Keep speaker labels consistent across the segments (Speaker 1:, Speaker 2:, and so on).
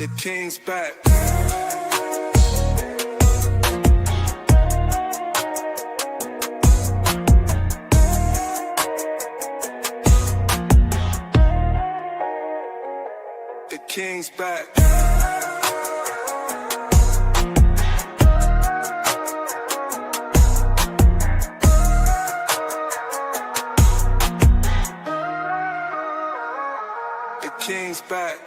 Speaker 1: The king's back. The king's back. The king's back.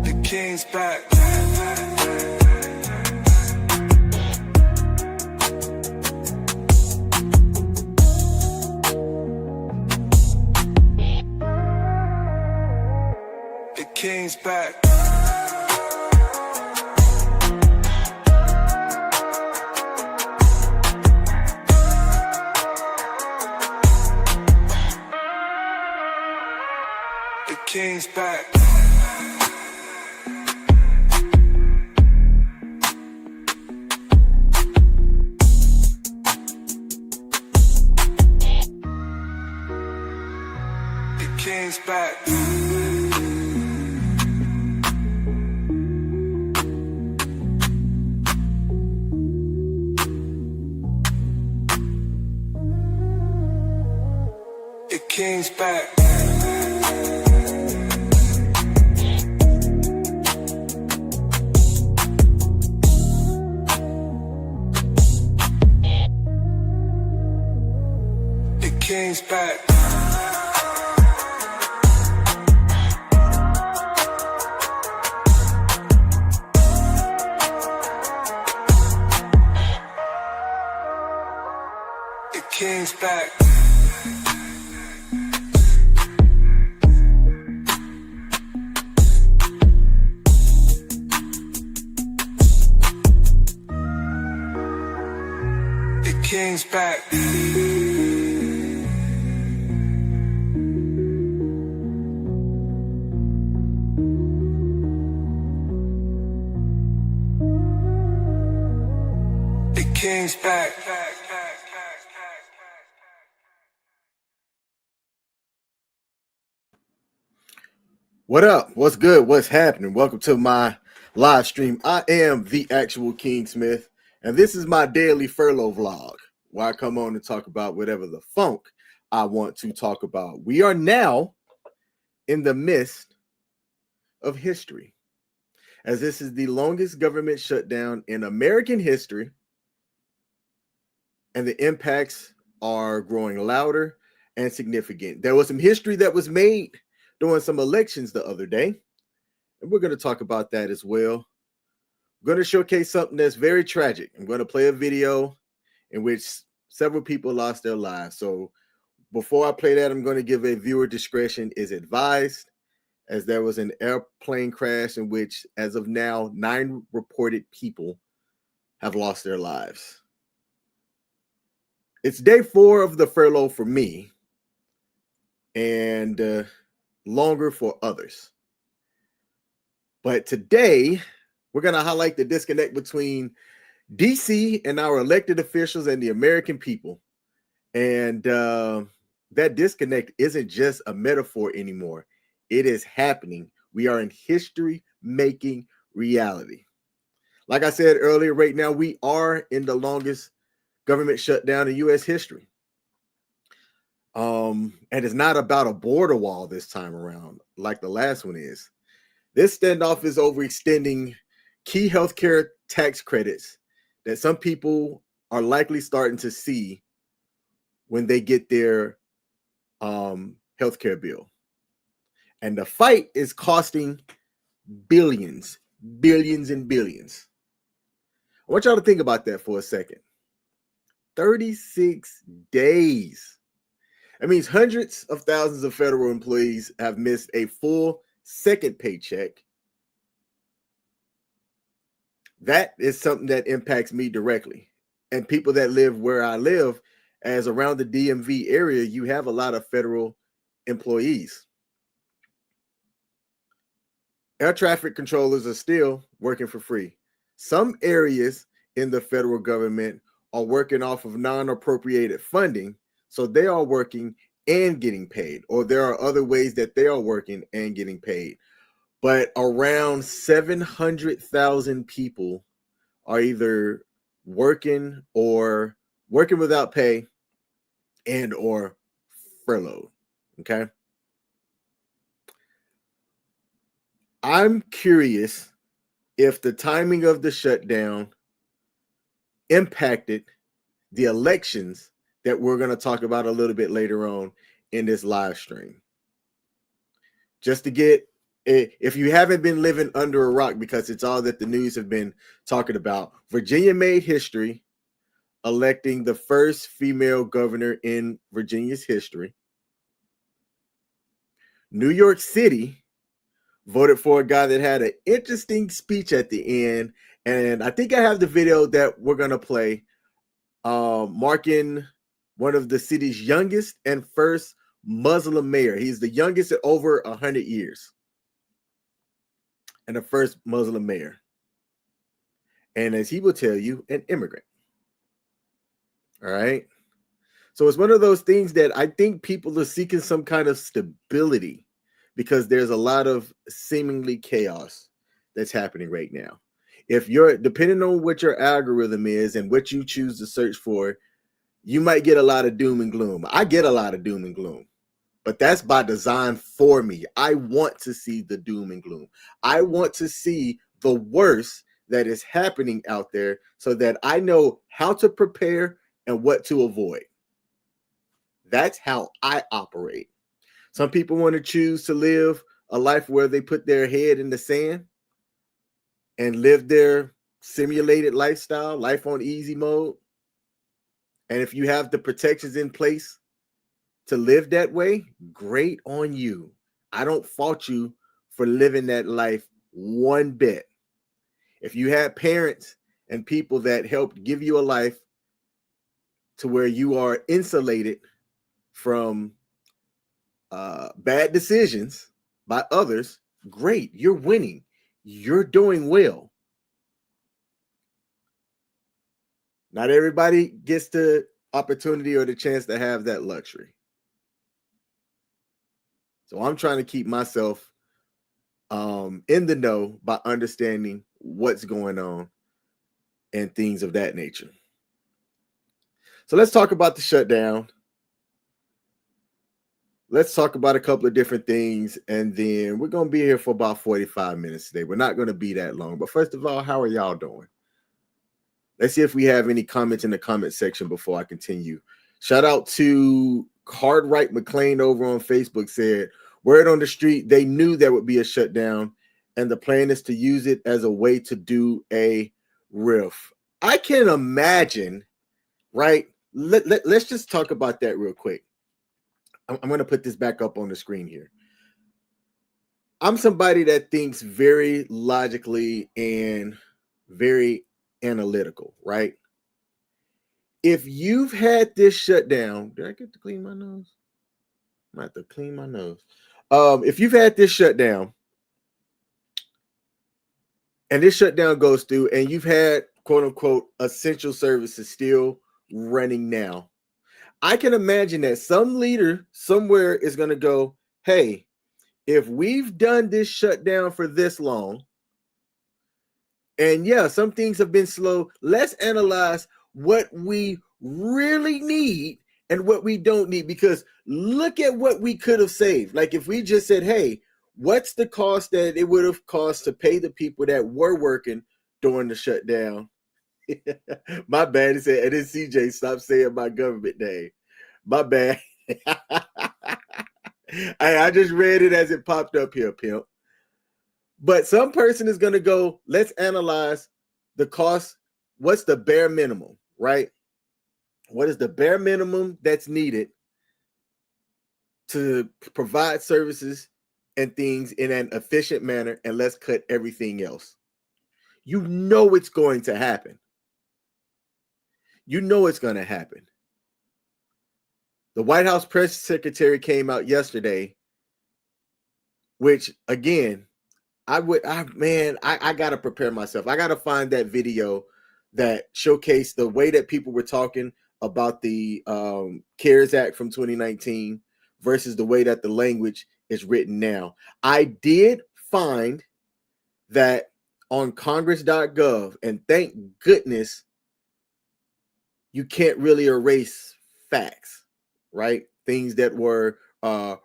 Speaker 1: The king's back. The king's back. The king's back. The king's back. The king's back. The king's back. The king's back. The king's back. The king's back.
Speaker 2: What up? What's good? What's happening? Welcome to my live stream. I am the actual King Smith, and this is my daily furlough vlog, where I come on and talk about whatever the funk I want to talk about. We are now in the midst of history, as this is the longest government shutdown in American history, and the impacts are growing louder and significant. There was some history that was made during some elections the other day, and we're going to talk about that as well. I'm going to showcase something that's very tragic. I'm going to play a video in which several people lost their lives. So before I play that, I'm going to give a viewer discretion is advised, as there was an airplane crash in which, as of now, 9 reported people have lost their lives. It's day 4 of the furlough for me, and longer for others. But today, we're going to highlight the disconnect between DC and our elected officials and the American people. And that disconnect isn't just a metaphor anymore. It is happening. We are in history-making reality. Like I said earlier, right now, we are in the longest government shutdown in U.S. history. And it's not about a border wall this time around like the last one is. This standoff is overextending key healthcare tax credits that some people are likely starting to see when they get their healthcare bill. And the fight is costing billions and billions. I want y'all to think about that for a second. 36 days. That means hundreds of thousands of federal employees have missed a full second paycheck. That is something that impacts me directly. And people that live where I live, as around the DMV area, you have a lot of federal employees. Air traffic controllers are still working for free. Some areas in the federal government are working off of non-appropriated funding, so they are working and getting paid, or there are other ways that they are working and getting paid. But around 700,000 people are either working or working without pay and or furloughed. Okay. I'm curious if the timing of the shutdown impacted the elections that we're going to talk about a little bit later on in this live stream. Just to get, if you haven't been living under a rock, because it's all that the news have been talking about, Virginia made history electing the first female governor in Virginia's history. New York City voted for a guy that had an interesting speech at the end. And I think I have the video that we're going to play, marking one of the city's youngest and first Muslim mayor. He's the youngest at over 100 years and the first Muslim mayor. And as he will tell you, an immigrant. All right. So it's one of those things that I think people are seeking some kind of stability, because there's a lot of seemingly chaos that's happening right now. If you're, depending on what your algorithm is and what you choose to search for, you might get a lot of doom and gloom. I get a lot of doom and gloom, but that's by design for me. I want to see the doom and gloom. I want to see the worst that is happening out there so that I know how to prepare and what to avoid. That's how I operate. Some people want to choose to live a life where they put their head in the sand and live their simulated lifestyle, life on easy mode. And if you have the protections in place to live that way, great on you. I don't fault you for living that life one bit. If you had parents and people that helped give you a life to where you are insulated from bad decisions by others, great. You're winning. You're doing well. Not everybody gets the opportunity or the chance to have that luxury. So I'm trying to keep myself in the know by understanding what's going on and things of that nature. So let's talk about the shutdown. Let's talk about a couple of different things, and then we're going to be here for about 45 minutes today. We're not going to be that long. But first of all, how are y'all doing? Let's see if we have any comments in the comment section before I continue. Shout out to Cartwright McLean over on Facebook, said, word on the street, they knew there would be a shutdown, and the plan is to use it as a way to do a riff. I can imagine, right? Let's just talk about that real quick. I'm going to put this back up on the screen here. I'm somebody that thinks very logically and very analytical, right? If you've had this shutdown, did I get to clean my nose? I might have to clean my nose. If you've had this shutdown and this shutdown goes through and you've had quote unquote essential services still running now, I can imagine that some leader somewhere is going to go, hey, if we've done this shutdown for this long, and yeah, some things have been slow, let's analyze what we really need and what we don't need, because look at what we could have saved. Like if we just said, hey, what's the cost that it would have cost to pay the people that were working during the shutdown? My bad. He said, and then CJ, stop saying my government name. My bad. I just read it as it popped up here, pimp. But some person is going to go, let's analyze the cost. What's the bare minimum, right? What is the bare minimum that's needed to provide services and things in an efficient manner, and let's cut everything else. You know it's going to happen. You know it's going to happen. The White House press secretary came out yesterday, which again, I got to prepare myself. I got to find that video that showcased the way that people were talking about the CARES Act from 2019 versus the way that the language is written now. I did find that on congress.gov, and thank goodness you can't really erase facts, right? Things that were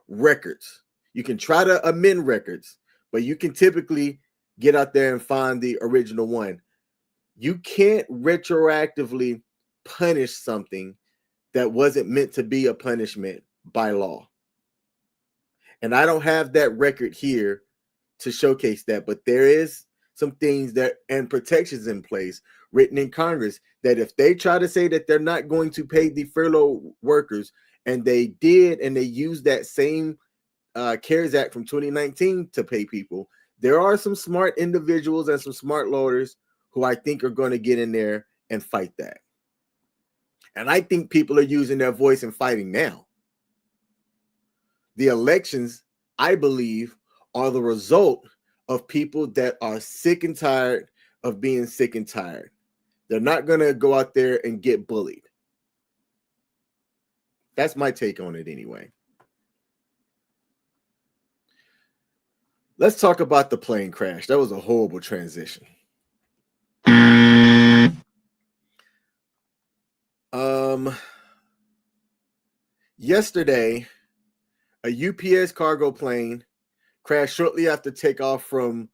Speaker 2: records. You can try to amend records, but you can typically get out there and find the original one. You can't retroactively punish something that wasn't meant to be a punishment by law. And I don't have that record here to showcase that, but there is some things that and protections in place written in Congress that if they try to say that they're not going to pay the furlough workers, and they did, and they used that same CARES Act from 2019 to pay people, there are some smart individuals and some smart lawyers who I think are going to get in there and fight that. And I think people are using their voice and fighting now. The elections, I believe, are the result of people that are sick and tired of being sick and tired. They're not going to go out there and get bullied. That's my take on it anyway. Let's talk about the plane crash. That was a horrible transition. Yesterday, a UPS cargo plane crashed shortly after takeoff from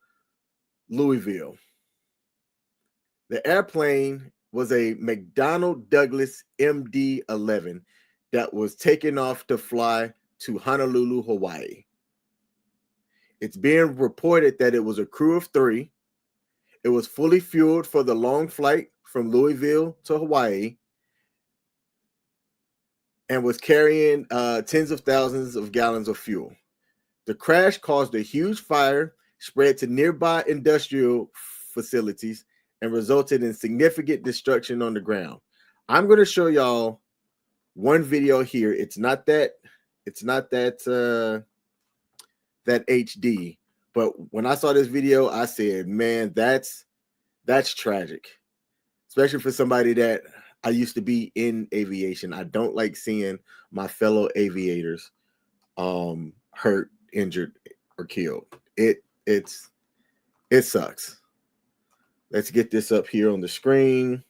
Speaker 2: Louisville. The airplane was a McDonnell Douglas MD-11 that was taken off to fly to Honolulu, Hawaii. It's being reported that it was a crew of 3. It was fully fueled for the long flight from Louisville to Hawaii and was carrying tens of thousands of gallons of fuel. The crash caused a huge fire, spread to nearby industrial facilities, and resulted in significant destruction on the ground. I'm going to show y'all one video here. It's not that HD, but when I saw this video, I said, man, that's tragic, especially for somebody that I used to be in aviation. I don't like seeing my fellow aviators hurt, injured, or killed. It sucks. Let's get this up here on the screen.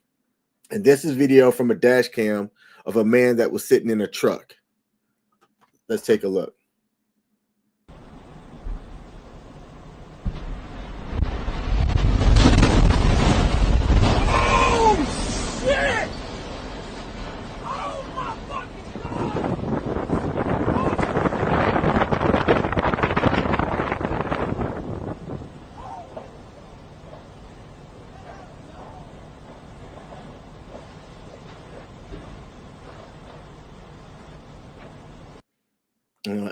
Speaker 2: And this is video from a dash cam of a man that was sitting in a truck. Let's take a look.
Speaker 3: Oh, shit! Oh, my fucking God!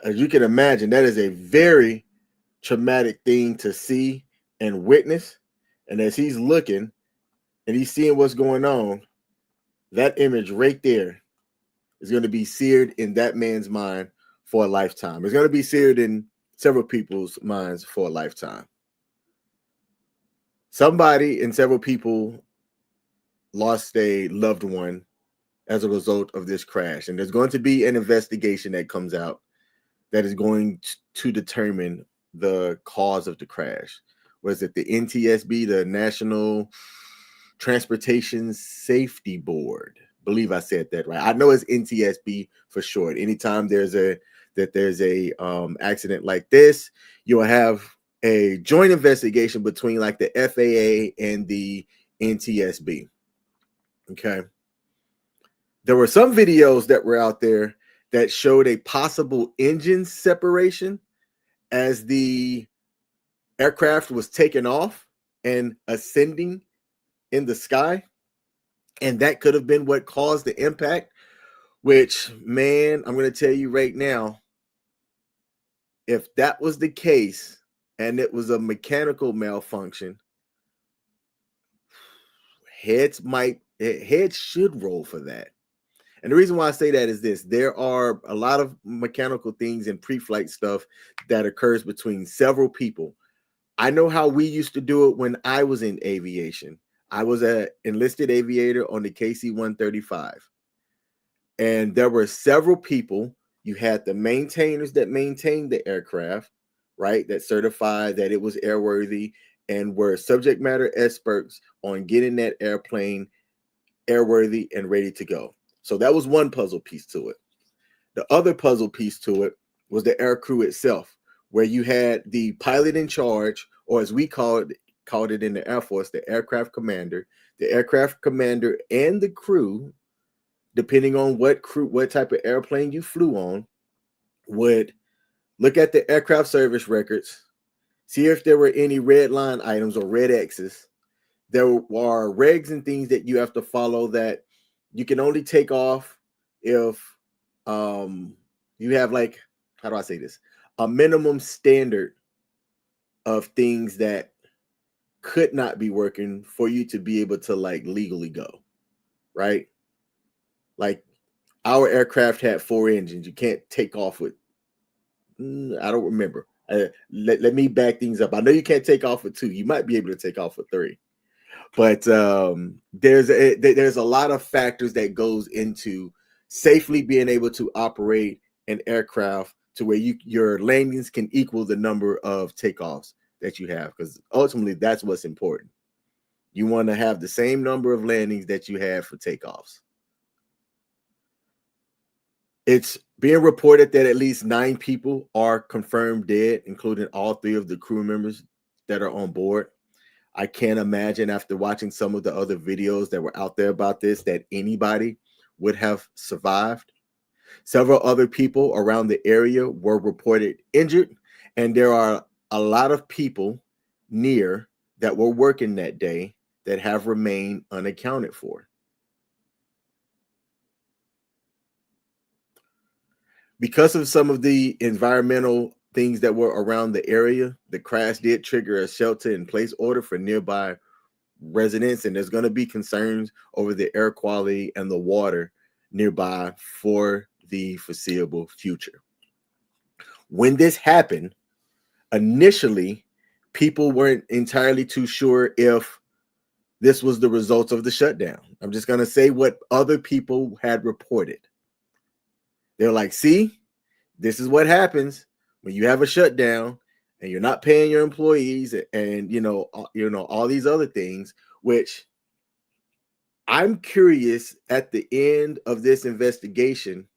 Speaker 2: As you can imagine, that is a very traumatic thing to see and witness. And as he's looking and he's seeing what's going on, that image right there is going to be seared in that man's mind for a lifetime. It's going to be seared in several people's minds for a lifetime. Somebody and several people lost a loved one as a result of this crash. And there's going to be an investigation that comes out that is going to determine the cause of the crash. Was it the NTSB, the National Transportation Safety Board? I believe I said that right. I know it's NTSB for short. Anytime there's a accident like this, you'll have a joint investigation between like the FAA and the NTSB. Okay. There were some videos that were out there that showed a possible engine separation as the aircraft was taken off and ascending in the sky. And that could have been what caused the impact, which, man, I'm going to tell you right now, if that was the case and it was a mechanical malfunction, heads should roll for that. And the reason why I say that is this: there are a lot of mechanical things and pre-flight stuff that occurs between several people. I know how we used to do it when I was in aviation. I was an enlisted aviator on the KC-135, and there were several people. You had the maintainers that maintained the aircraft, right, that certified that it was airworthy and were subject matter experts on getting that airplane airworthy and ready to go. So that was one puzzle piece to it. The other puzzle piece to it was the air crew itself, where you had the pilot in charge, or as we called it in the Air Force, the aircraft commander. The aircraft commander and the crew, depending on what type of airplane you flew on, would look at the aircraft service records, see if there were any red line items or red X's. There are regs and things that you have to follow that you can only take off if you have, like, how do I say this? A minimum standard of things that could not be working for you to be able to, like, legally go, right? Like, our aircraft had 4 engines. You can't take off with, I don't remember. Let me back things up. I know you can't take off with 2. You might be able to take off with 3. But there's a lot of factors that goes into safely being able to operate an aircraft to where your landings can equal the number of takeoffs that you have, because ultimately that's what's important. You want to have the same number of landings that you have for takeoffs. It's being reported that at least 9 people are confirmed dead, including all 3 of the crew members that are on board. I can't imagine, after watching some of the other videos that were out there about this, that anybody would have survived. Several other people around the area were reported injured, and there are a lot of people near that were working that day that have remained unaccounted for. Because of some of the environmental things that were around the area, the crash did trigger a shelter-in-place order for nearby residents, and there's going to be concerns over the air quality and the water nearby for the foreseeable future. When this happened, initially, people weren't entirely too sure if this was the result of the shutdown. I'm just going to say what other people had reported. They're like, see, this is what happens when you have a shutdown and you're not paying your employees and all these other things, which I'm curious at the end of this investigation,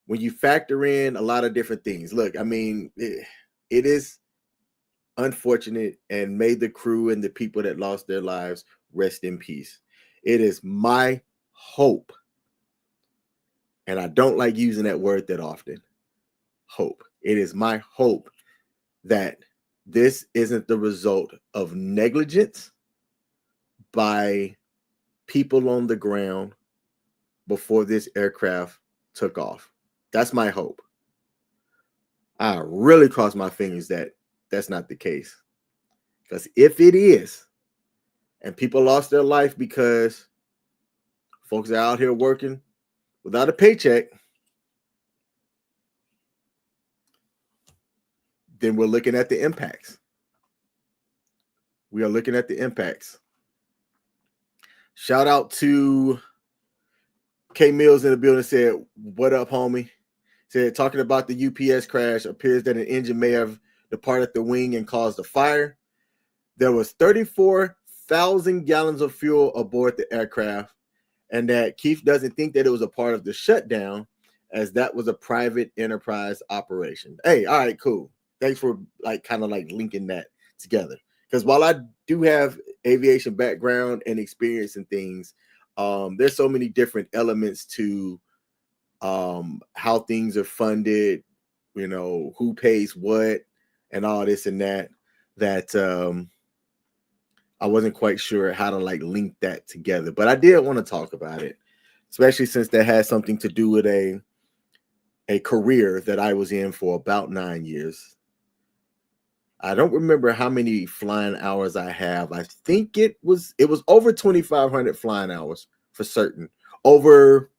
Speaker 2: when you factor in a lot of different things. Look, I mean, it is unfortunate, and may the crew and the people that lost their lives rest in peace. It is my hope, and I don't like using that word that often, hope. It is my hope that this isn't the result of negligence by people on the ground before this aircraft took off. That's my hope. I really cross my fingers that that's not the case. Because if it is, and people lost their life because folks are out here working without a paycheck, then we're looking at the impacts. We are looking at the impacts. Shout out to K Mills in the building, said, "What up, homie?" Said, talking about the UPS crash, appears that an engine may have departed the wing and caused a fire. There was 34,000 gallons of fuel aboard the aircraft, and that Keith doesn't think that it was a part of the shutdown, as that was a private enterprise operation. Hey, all right, cool. Thanks for kind of linking that together. Because while I do have aviation background and experience in things, there's so many different elements to how things are funded, who pays what, and all this and that I wasn't quite sure how to link that together. But I did want to talk about it, especially since that has something to do with a career that I was in for about 9 years. I don't remember how many flying hours I have. I think it was over 2,500 flying hours for certain. Over,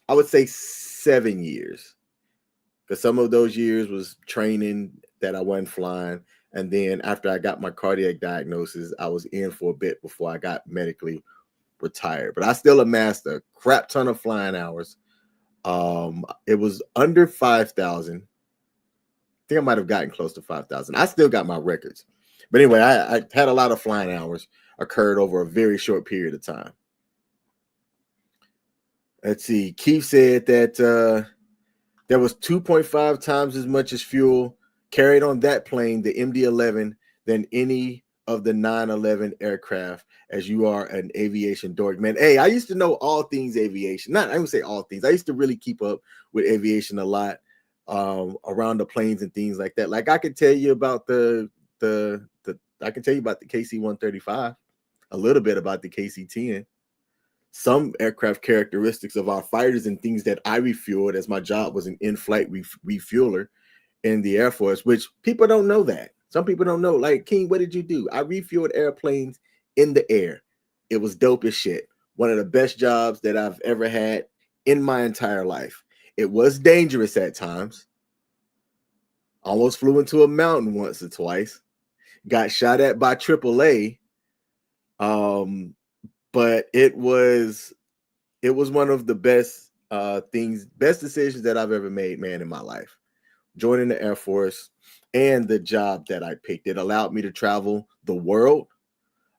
Speaker 2: I would say, 7 years. Because some of those years was training that I wasn't flying. And then after I got my cardiac diagnosis, I was in for a bit before I got medically retired. But I still amassed a crap ton of flying hours. It was under 5,000. I think I might have gotten close to 5,000. I still got my records. But anyway, I had a lot of flying hours occurred over a very short period of time. Let's see. Keith said that there was 2.5 times as much as fuel carried on that plane, the MD-11, than any of the 9/11 aircraft. As you are an aviation dork, man. Hey, I used to know all things aviation. I would say all things. I used to really keep up with aviation a lot, around the planes and things like that. Like I could tell you about the KC-135, a little bit about the KC-10, some aircraft characteristics of our fighters and things that I refueled, as my job was an in-flight refueler in the Air Force, which people don't know that. Some people don't know. Like, King, what did you do? I refueled airplanes in the air. It was dope as shit. One of the best jobs that I've ever had in my entire life. It was dangerous at times. Almost flew into a mountain once or twice. Got shot at by AAA. But it was one of the best decisions that I've ever made, man, in my life. Joining the Air Force and the job that I picked. It allowed me to travel the world.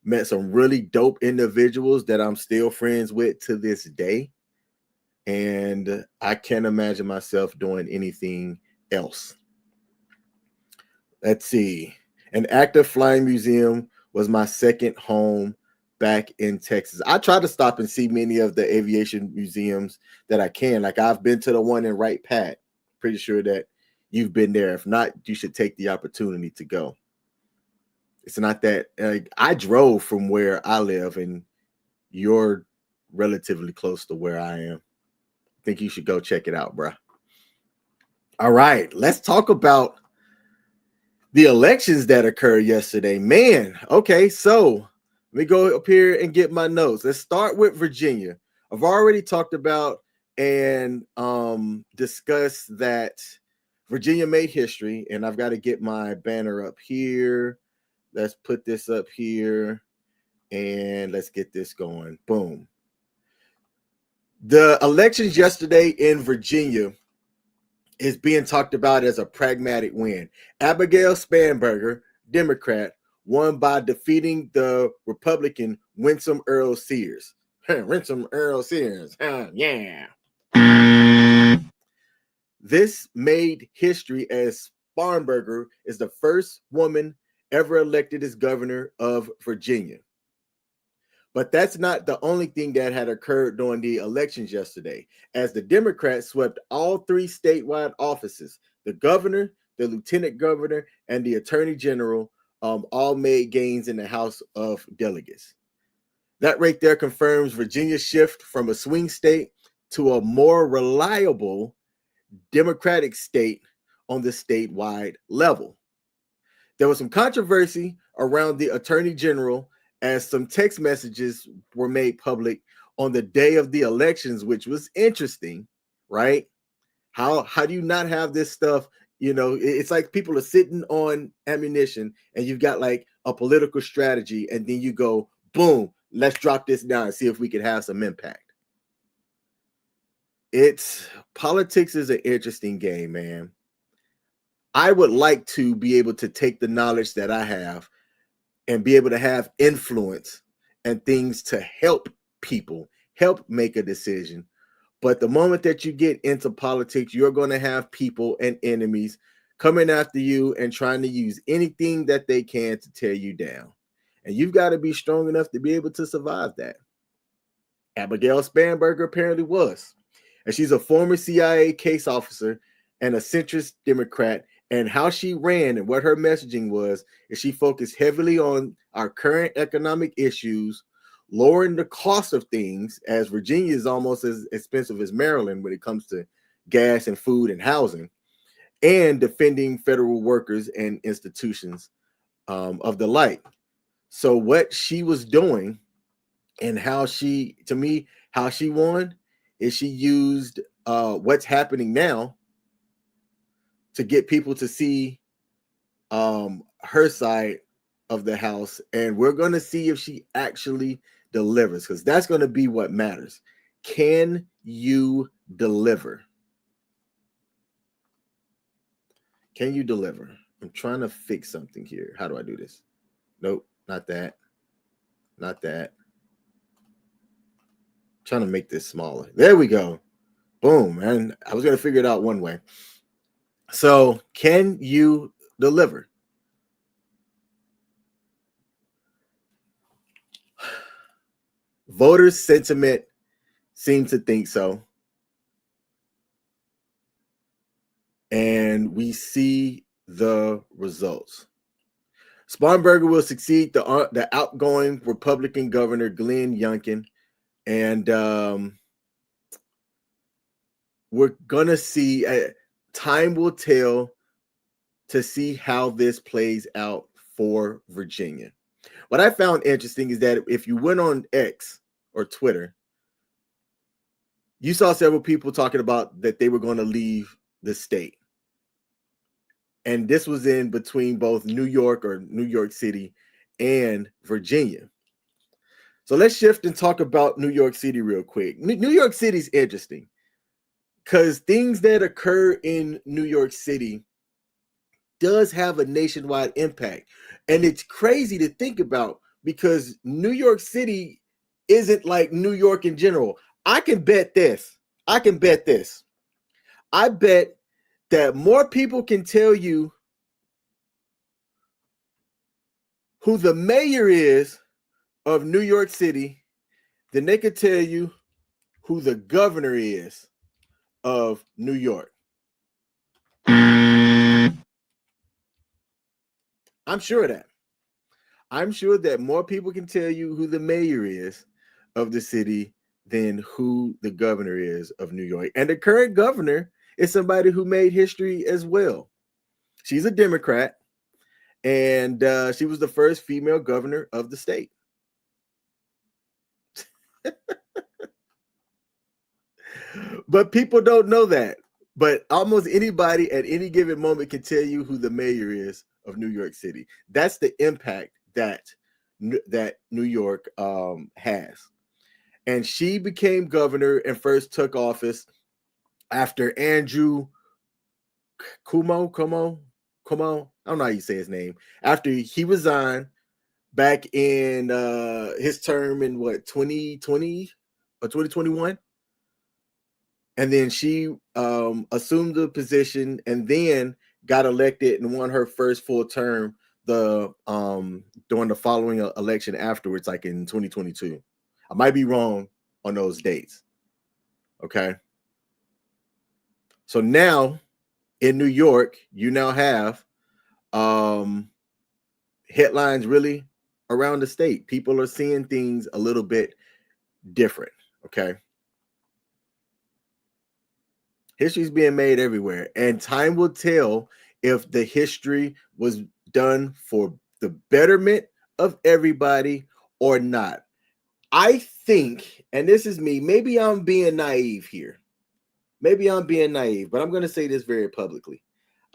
Speaker 2: Met some really dope individuals that I'm still friends with to this day. And I can't imagine myself doing anything else. Let's see. An active flying museum was my second home back in Texas. I try to stop and see many of the aviation museums that I can. Like I've been to the one in Wright Pat. Pretty sure that you've been there. If not, you should take the opportunity to go. It's not that I drove from where I live, and you're relatively close to where I am. I think you should go check it out, bro. All right, let's talk about the elections that occurred yesterday. Man, okay, so let me go up here and get my notes. Let's start with Virginia. I've already talked about and discussed that Virginia made history, and I've got to get my banner up here. Let's put this up here, and let's get this going. Boom. The elections yesterday in Virginia is being talked about as a pragmatic win. Abigail Spanberger, Democrat, won by defeating the Republican Winsome Earl Sears. Winsome Earl Sears. Yeah. This made history as Spanberger is the first woman ever elected as governor of Virginia. But that's not the only thing that had occurred during the elections yesterday, as the Democrats swept all three statewide offices. The governor, the lieutenant governor, and the attorney general all made gains in the House of Delegates. That right there confirms Virginia's shift from a swing state to a more reliable Democratic state on the statewide level. There was some controversy around the attorney general as some text messages were made public on the day of the elections, which was interesting, right? How do you not have this stuff? You know, it's like people are sitting on ammunition and you've got like a political strategy, and then you go, boom, let's drop this down and see if we can have some impact. Politics is an interesting game, man. I would like to be able to take the knowledge that I have and be able to have influence and things to help people, help make a decision. But the moment that you get into politics, you're going to have people and enemies coming after you and trying to use anything that they can to tear you down. And you've got to be strong enough to be able to survive that. Abigail Spanberger apparently was. And she's a former CIA case officer and a centrist Democrat. And how she ran and what her messaging was is she focused heavily on our current economic issues, lowering the cost of things, as Virginia is almost as expensive as Maryland when it comes to gas and food and housing, and defending federal workers and institutions of the like. So what she was doing and how she won is she used what's happening now to get people to see her side of the house, and we're going to see if she actually delivers, because that's going to be what matters. Can you deliver? Can you deliver? I'm trying to fix something here. How do I do this? Nope, not that. Not that. I'm trying to make this smaller. There we go. Boom, man. I was going to figure it out one way. So, can you deliver? Voters' sentiment seem to think so. And we see the results. Spartanburger will succeed the outgoing Republican governor, Glenn Youngkin. And we're going to see, time will tell to see how this plays out for Virginia. What I found interesting is that if you went on X or Twitter, you saw several people talking about that they were going to leave the state. And this was in between both New York or New York City and Virginia. So let's shift and talk about New York City real quick. New York City is interesting because things that occur in New York City does have a nationwide impact. And it's crazy to think about because New York City isn't like New York in general. I can bet this. I bet that more people can tell you who the mayor is of New York City than they could tell you who the governor is of New York. I'm sure of that. I'm sure that more people can tell you who the mayor is of the city than who the governor is of New York. And the current governor is somebody who made history as well. She's a Democrat, and she was the first female governor of the state. But people don't know that. But almost anybody at any given moment can tell you who the mayor is of New York City. That's the impact that New York has. And she became governor and first took office after Andrew Cuomo. I don't know how you say his name. After he resigned back in his term in 2020 or 2021. And then she assumed the position and then got elected and won her first full term during the following election afterwards, like in 2022. I might be wrong on those dates. Okay. So now in New York, you now have headlines really around the state. People are seeing things a little bit different. Okay. History's being made everywhere, and time will tell if the history was done for the betterment of everybody or not. I think, and this is me, maybe I'm being naive here. But I'm going to say this very publicly.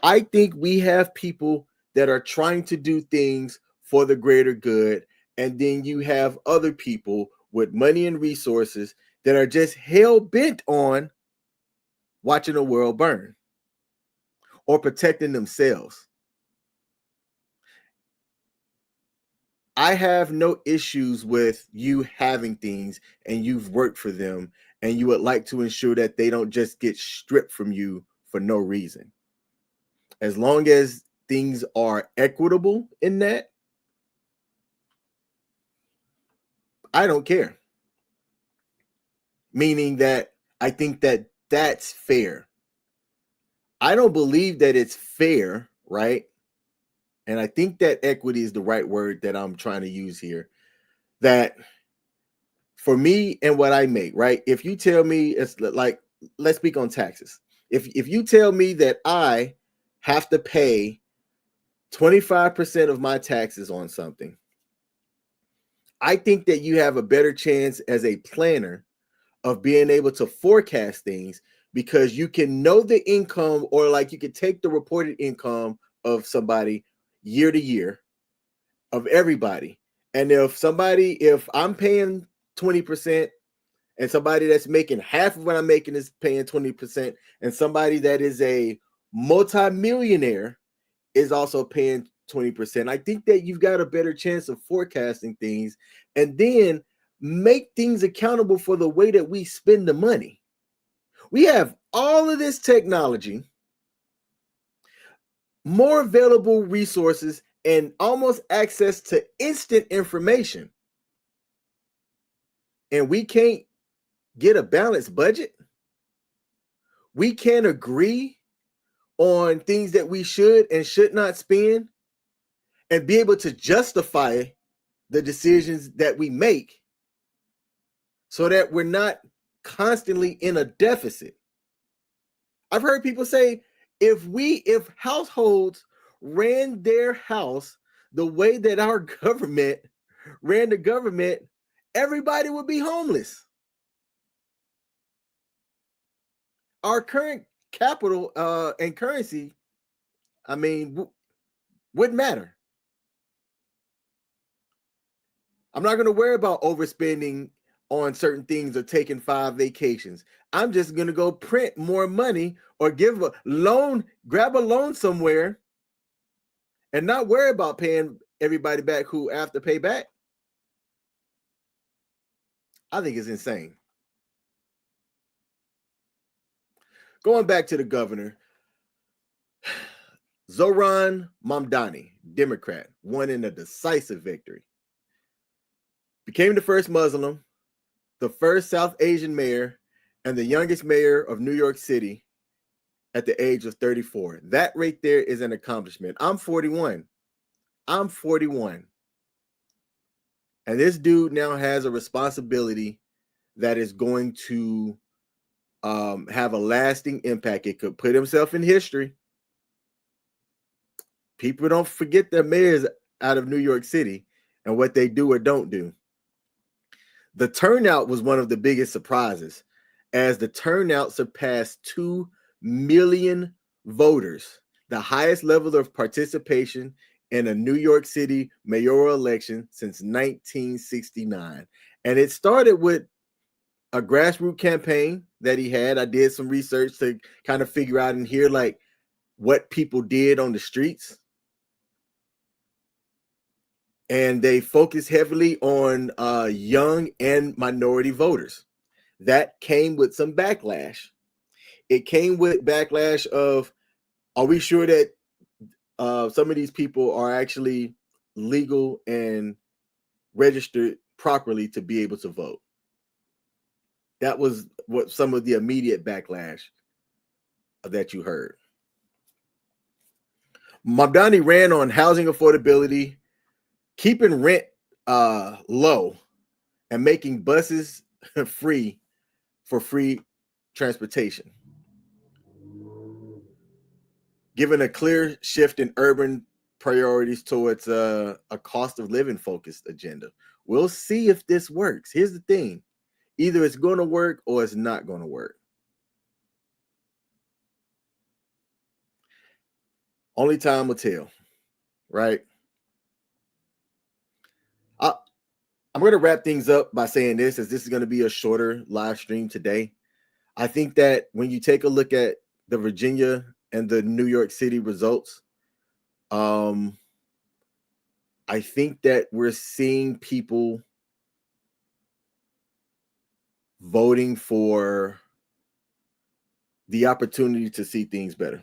Speaker 2: I think we have people that are trying to do things for the greater good, and then you have other people with money and resources that are just hell-bent on watching the world burn or protecting themselves. I have no issues with you having things and you've worked for them and you would like to ensure that they don't just get stripped from you for no reason. As long as things are equitable in that, I don't care. Meaning that I think that that's fair. I don't believe that it's fair, right? And I think that equity is the right word that I'm trying to use here. That for me and what I make, right? If you tell me, it's like, let's speak on taxes. If you tell me that I have to pay 25% of my taxes on something, I think that you have a better chance as a planner of being able to forecast things because you can know the income, or like you can take the reported income of somebody year to year of everybody. And if I'm paying 20% and somebody that's making half of what I'm making is paying 20%, and somebody that is a multimillionaire is also paying 20%, I think that you've got a better chance of forecasting things and then make things accountable for the way that we spend the money. We have all of this technology, more available resources, and almost access to instant information. And we can't get a balanced budget. We can't agree on things that we should and should not spend and be able to justify the decisions that we make so that we're not constantly in a deficit. I've heard people say if households ran their house the way that our government ran the government, everybody would be homeless. Our current capital and currency, wouldn't matter. I'm not going to worry about overspending on certain things or taking 5 vacations. I'm just going to go print more money or grab a loan somewhere and not worry about paying everybody back who have to pay back. I think it's insane. Going back to the governor, Zohran Mamdani, Democrat, won in a decisive victory. Became the first Muslim, the first South Asian mayor, and the youngest mayor of New York City at the age of 34. That right there is an accomplishment. I'm 41. And this dude now has a responsibility that is going to have a lasting impact. It could put himself in history. People don't forget their mayors out of New York City and what they do or don't do. The turnout was one of the biggest surprises, as the turnout surpassed 2 million voters, the highest level of participation in a New York City mayoral election since 1969. And it started with a grassroots campaign that he had. I did some research to kind of figure out and hear like what people did on the streets. And they focused heavily on young and minority voters. That came with some backlash. It came with backlash of, are we sure that some of these people are actually legal and registered properly to be able to vote? That was what some of the immediate backlash that you heard. Mamdani ran on housing affordability, keeping rent low, and making buses free for free transportation. Given a clear shift in urban priorities towards a cost of living focused agenda. We'll see if this works. Here's the thing. Either it's going to work or it's not going to work. Only time will tell, right? I'm going to wrap things up by saying this, as this is going to be a shorter live stream today. I think that when you take a look at the Virginia and the New York City results, I think that we're seeing people voting for the opportunity to see things better.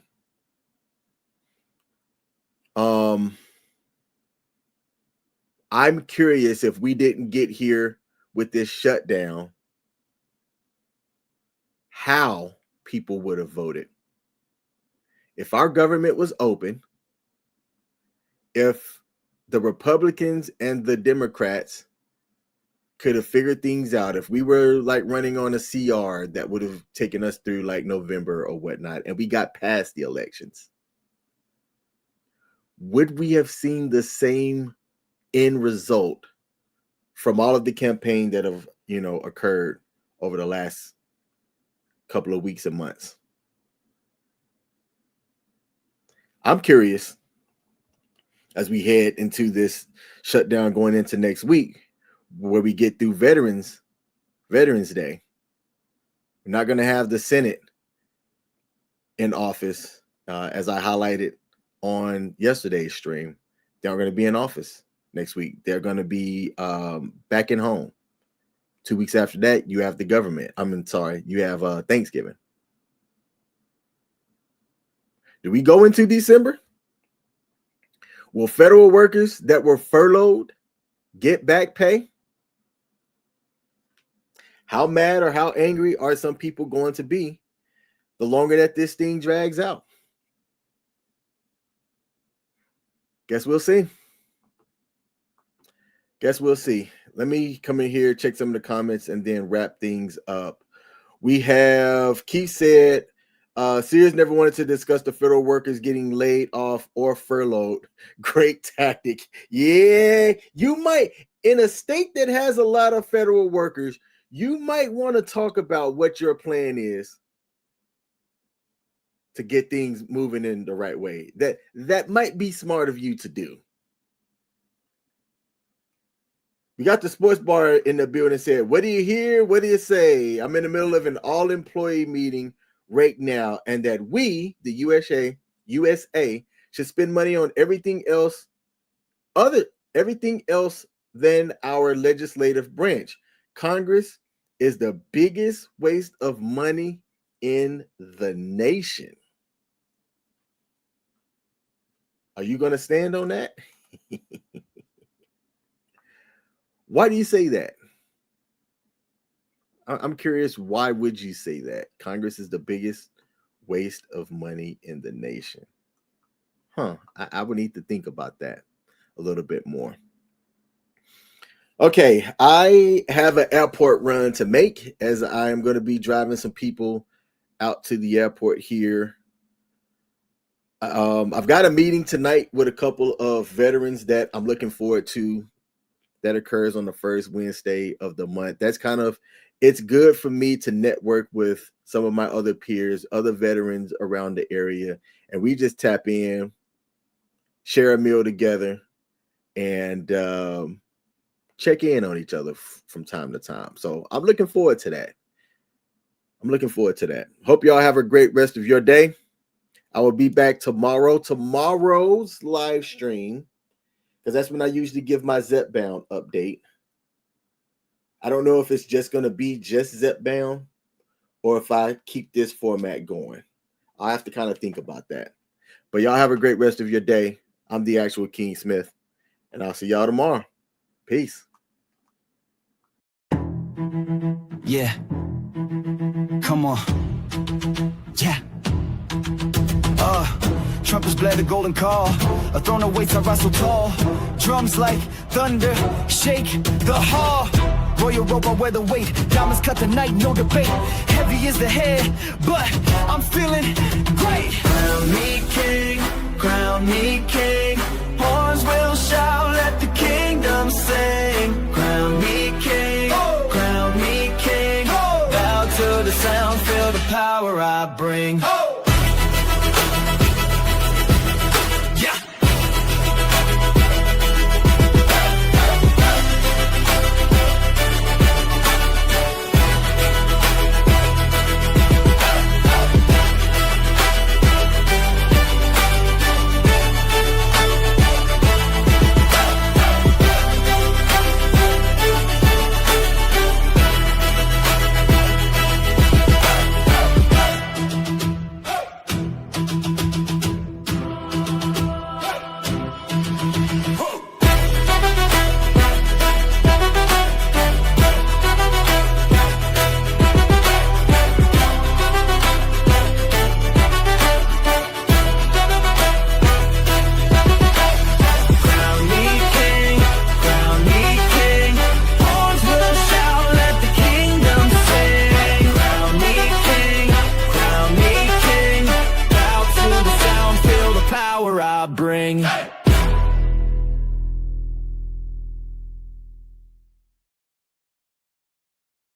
Speaker 2: I'm curious if we didn't get here with this shutdown, how people would have voted. If our government was open, if the Republicans and the Democrats could have figured things out, if we were like running on a CR that would have taken us through like November or whatnot, and we got past the elections, would we have seen the same end result from all of the campaign that have, occurred over the last couple of weeks and months? I'm curious. as we head into this shutdown going into next week, where we get through Veterans Day. We're not going to have the Senate in office, as I highlighted on yesterday's stream. They aren't going to be in office next week. They're going to be back in home. 2 weeks after that, you have the government. You have Thanksgiving. Do we go into December? Will federal workers that were furloughed get back pay? How mad or how angry are some people going to be the longer that this thing drags out? Guess we'll see. Let me come in here, check some of the comments, and then wrap things up. We have Keith said, Sears never wanted to discuss the federal workers getting laid off or furloughed. Great tactic. Yeah, you might, in a state that has a lot of federal workers, you might want to talk about what your plan is to get things moving in the right way. That might be smart of you to do. We got the sports bar in the building. Said, what do you hear? What do you say? I'm in the middle of an all-employee meeting right now, and that we, the USA, should spend money on everything else than our legislative branch. Congress is the biggest waste of money in the nation. Are you going to stand on that? Why do you say that? I'm curious, why would you say that? Congress is the biggest waste of money in the nation. I would need to think about that a little bit more. Okay, I have an airport run to make, as I am going to be driving some people out to the airport here. I've got a meeting tonight with a couple of veterans that I'm looking forward to. That occurs on the first Wednesday of the month. It's good for me to network with some of my other peers, other veterans around the area, and we just tap in, share a meal together, and check in on each other from time to time. So I'm looking forward to that. Hope y'all have a great rest of your day. I will be back tomorrow. Tomorrow's live stream, because that's when I usually give my Zepbound update. I don't know if it's just going to be just Zepbound or if I keep this format going. I'll have to kind of think about that. But y'all have a great rest of your day. I'm the actual King Smith, and I'll see y'all tomorrow. Peace.
Speaker 4: Yeah. Come on. Yeah. Trumpets blare the golden call. A throne awaits, I rise so tall. Drums like thunder, shake the hall. Royal robe, I wear the weight. Diamonds cut the night, no debate. Heavy is the head, but I'm feeling great. Crown me king, crown me king. Horns will shout, let the kingdom sing. Crown me king, crown me king. Bow to the sound, feel the power I bring. Bring